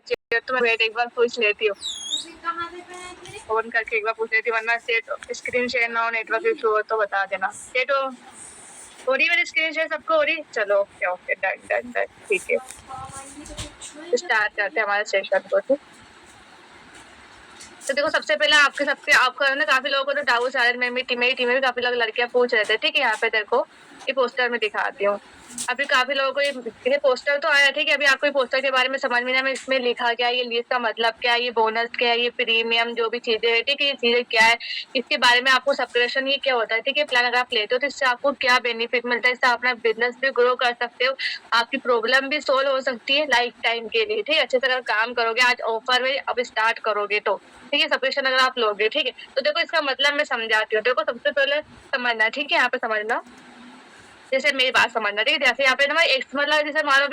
तो मैं वेट एक बार पूछ लेती हूँ, फोन करके एक बार पूछ लेती हूँ, वरना स्क्रीन शेयर ना हो, नेटवर्क इशू हो तो बता देना। ये तो हो रही मेरी स्क्रीन शेयर, सबको हो रही? चलो okay okay, done done done, ठीक है। स्टार्ट करते हैं हमारे सेशन को। तो देखो, सबसे पहले आपको ना काफी लोगों को तो डाउट आ रहे हैं, मेरी टीम में भी काफी लोग लड़कियां पूछ रहे थे, ठीक है। यहाँ पे देखो ये पोस्टर में दिखाती हूँ। अभी काफी लोगों को ये पोस्टर तो आया, ठीक है। अभी आपको पोस्टर के बारे में समझ में नहीं, इसमें लिखा क्या है, ये लीज का मतलब क्या है, ये बोनस क्या है, ये प्रीमियम जो भी चीजें है, ठीक है, ये चीजें क्या है, इसके बारे में आपको सब्सक्रिप्शन ये क्या होता है, ठीक है। प्लान अगर आप लेते हो तो इससे आपको क्या बेनिफिट मिलता है, इससे आप अपना बिजनेस भी ग्रो कर सकते हो, आपकी प्रॉब्लम भी सोल्व हो सकती है लाइफ टाइम के लिए, ठीक है। अच्छे से अगर काम करोगे, आज ऑफर में अब स्टार्ट करोगे तो, ठीक है, सब्सक्रिप्शन अगर आप लोगे, ठीक है। तो देखो इसका मतलब मैं समझाती हूँ। देखो सबसे पहले समझना, ठीक है, यहाँ पे समझना, जैसे मेरी बात समझना, ठीक है। जैसे यहाँ पे ना मतलब जैसे मानो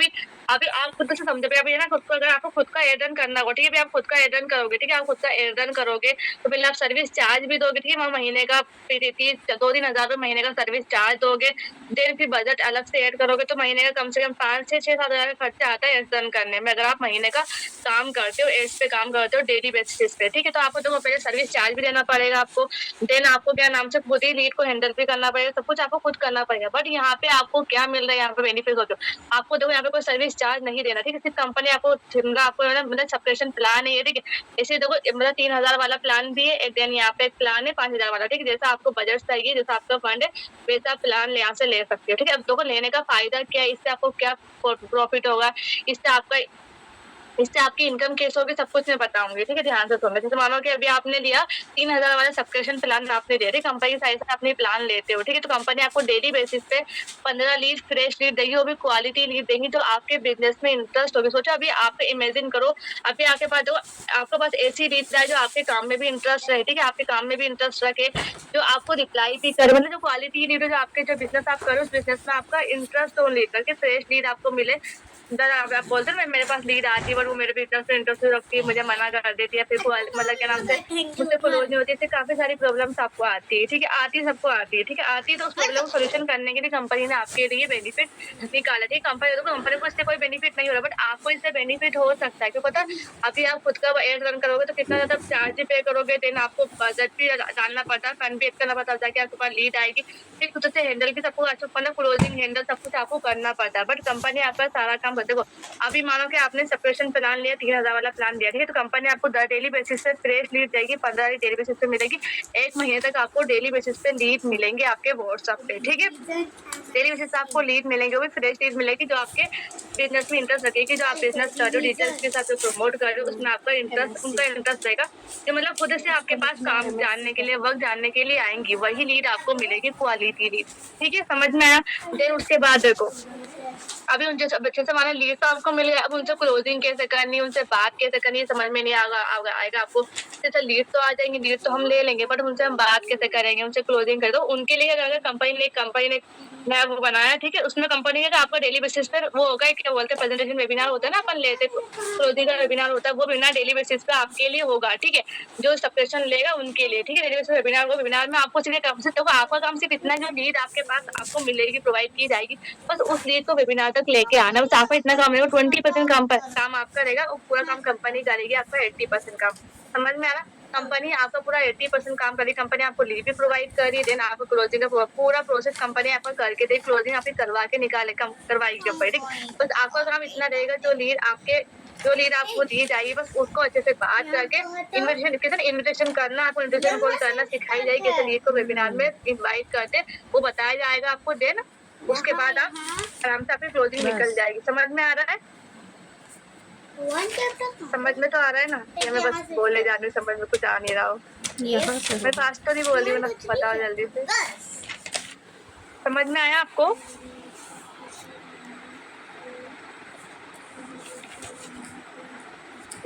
अभी आप खुद से समझो, अभी है ना, खुद को अगर आपको खुद का एयरटन करना होगा, ठीक है, आप खुद का एयरटन करोगे, ठीक है, आप खुद का एयरटन करोगे तो पहले आप सर्विस चार्ज भी दोगे, ठीक है, महीने का 2-3 हज़ार महीने का सर्विस चार्ज दोगे। देन फिर बजट अलग से ऐड करोगे तो महीने का कम से कम 5 से 6-7 हज़ार का खर्चा आता है एयरटन करने में, अगर आप महीने का काम करते हो, एड्स पे काम करते हो डेली बेसिस पे, ठीक है। तो आपको तो पहले सर्विस चार्ज भी देना पड़ेगा आपको, देन आपको क्या नाम से खुद ही लीड को हैंडल भी करना पड़ेगा, सब कुछ आपको खुद करना पड़ेगा। बट यहाँ पे आपको क्या मिल रहा है, यहाँ पे बेनिफिट होते आपको, देखो यहाँ पे कोई सर्विस चार्ज नहीं देना, ठीक है। सिर्फ कंपनी आपको मतलब सब्सक्रिप्शन प्लान है ये, ठीक है। ऐसे देखो मतलब 3,000 वाला प्लान भी है, देन यहाँ पे एक प्लान है 5,000 वाला, ठीक है। जैसा आपको बजट चाहिए, जैसा आपका फंड है, वैसा प्लान यहाँ से ले सकते हो, ठीक है। अब देखो लेने का फायदा क्या है, इससे आपको क्या प्रॉफिट होगा, इससे आपकी इनकम कैसे होगी, सब कुछ मैं बताऊंगी, ठीक है। ध्यान से सुनना। जैसे मानो कि अभी आपने लिया 3,000 वाला सब्सक्रिप्शन प्लान आपने लिया, ठीक है, कंपनी साइड से अपनी प्लान लेते हो, ठीक है। तो कंपनी आपको डेली बेसिस पे 15 लीड फ्रेश लीड देगी, वो भी क्वालिटी लीड देगी जो आपके बिजनेस में इंटरेस्ट होगी। सोचो अभी आप इमेजिन करो, अभी आपके पास ऐसी लीड है जो आपके काम में भी इंटरेस्ट रहे, ठीक है, आपके काम में भी इंटरेस्ट रखे, जो आपको रिप्लाई भी करे, मतलब जो क्वालिटी लीड है, जो आपके जो बिजनेस आप करो उस बिजनेस में आपका इंटरेस्ट हो लेकर के फ्रेश लीड आपको मिले। आप बोलते हैं मेरे पास लीड आती है, बट वो मेरे बिजनेस से इंटरेस्ट रखती है, मुझे मना कर देती है, फिर मतलब क्या नाम से मुझसे क्लोज नहीं होती, इससे काफी सारी प्रॉब्लम्स आपको आती है, ठीक है। सबको आती है, ठीक है। आती है तो उस प्रॉब्लम को सोल्यूशन करने के लिए कंपनी ने आपके लिए बेनिफिट निकाला, ठीक है। कंपनी को इससे कोई बेनिफिट नहीं हो रहा, बट आपको इससे बेनिफिट हो सकता है, क्यों पता, अभी आप खुद का एड रन करोगे तो कितना ज्यादा चार्ज पे करोगे, देन आपको बजट भी डालना पड़ता है, फंड भी करना पड़ता है, आपके पास लीड आएगी, फिर खुद से हैंडल भी सबको अच्छा, मतलब क्लोजिंग हैंडल सब कुछ आपको करना पड़ता है, बट कंपनी आपका सारा काम करते हो। अभी मानो कि आपने सब्सक्रिप्शन प्लान लिया, 3,000 वाला प्लान लिया, ठीक है, तो कंपनी आपको डेली बेसिस पे फ्रेश लीड देगी, 15 डेली बेसिस पे मिलेगी, 1 महीने तक आपको डेली बेसिस पे लीड मिलेंगे आपके व्हाट्सएप पे, ठीक है। डेली बेसिस पे आपको लीड मिलेंगे, वो भी फ्रेश लीड मिलेगी जो आपके बिजनेस में इंटरेस्ट रखेगी, जो आप बिजनेस कर रहे हो, डिटेल्स के साथ प्रमोट कर रहे हो, उसमें आपका इंटरेस्ट, उनका इंटरेस्ट रहेगा, जो मतलब खुद से आपके पास काम जानने के लिए, वर्क जानने के लिए आएंगी, वही लीड आपको मिलेगी, क्वालिटी लीड, ठीक है, समझ में आया। देन उसके बाद देखो, अभी उनसे बच्चे से माना लीड तो आपको मिल गया, अब उनसे क्लोजिंग कैसे करनी, उनसे बात कैसे करनी है, समझ में नहीं आएगा आपको। जैसे लीड तो आ जाएंगे, लीड तो हम ले लेंगे, बट उनसे हम बात कैसे करेंगे, उनसे क्लोजिंग कर दो। उनके लिए अगर कंपनी ने नया वो बनाया, ठीक है, उसमें कंपनी ने आपका डेली बेसिस पर वो होगा, क्या बोलते हैं, प्रेजेंटेशन वेबिनार होता है ना, अपन लेते क्लोजिंग का वेबिनार होता है, वो वेबिनार डेली बेसिस पे आपके लिए होगा, ठीक है, जो सब्सक्रिप्शन लेगा उनके लिए, ठीक है। डेली बेसिस वेबिनार होगा, वेबिनार में आपको सीधे काम से, तो आपका काम सिर्फ इतना, जो लीड आपके पास आपको मिलेगी, प्रोवाइड की जाएगी, बस उस लीड को वेबिनार तक लेके आना, बस आपका इतना काम रहेगा। 20% काम आपका रहेगा, और पूरा काम कंपनी करेगी, आपका 80% काम, समझ में आ रहा। कंपनी आपका पूरा 80% काम करेगी, कंपनी आपको लीड भी प्रोवाइड कर रही है, देन आपको क्लोजिंग का पूरा प्रोसेस कंपनी आपका करके दे, क्लोजिंग आपकी करवा के करवाएगी कंपनी, ठीक। बस आपका काम इतना रहेगा, जो लीड आपको दी जाएगी, बस उसको अच्छे से बात करके इन्विटेशन करना, आपको इन्विटेशन कॉल करना सिखाई जाएगी, कैसे लीड को वेबिनार में इन्वाइट करते, वो बताया जाएगा आपको, देन उसके बाद आप आराम से आपकी क्लोजिंग निकल जाएगी। समझ में आ रहा है? समझ में तो आ रहा है ना, या मैं बस बोलने जा रही हूँ, समझ में कुछ आ नहीं रहा हो? मैं फास्ट तो नहीं बोल रही हूँ ना, बताओ जल्दी से। समझ में आया आपको?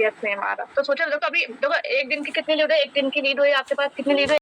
यस मैम आ रहा। तो सोचो, देखो अभी देखो एक दिन की कितनी लीड है, एक दिन की लीड हुई आपके पास, कितनी लीड है?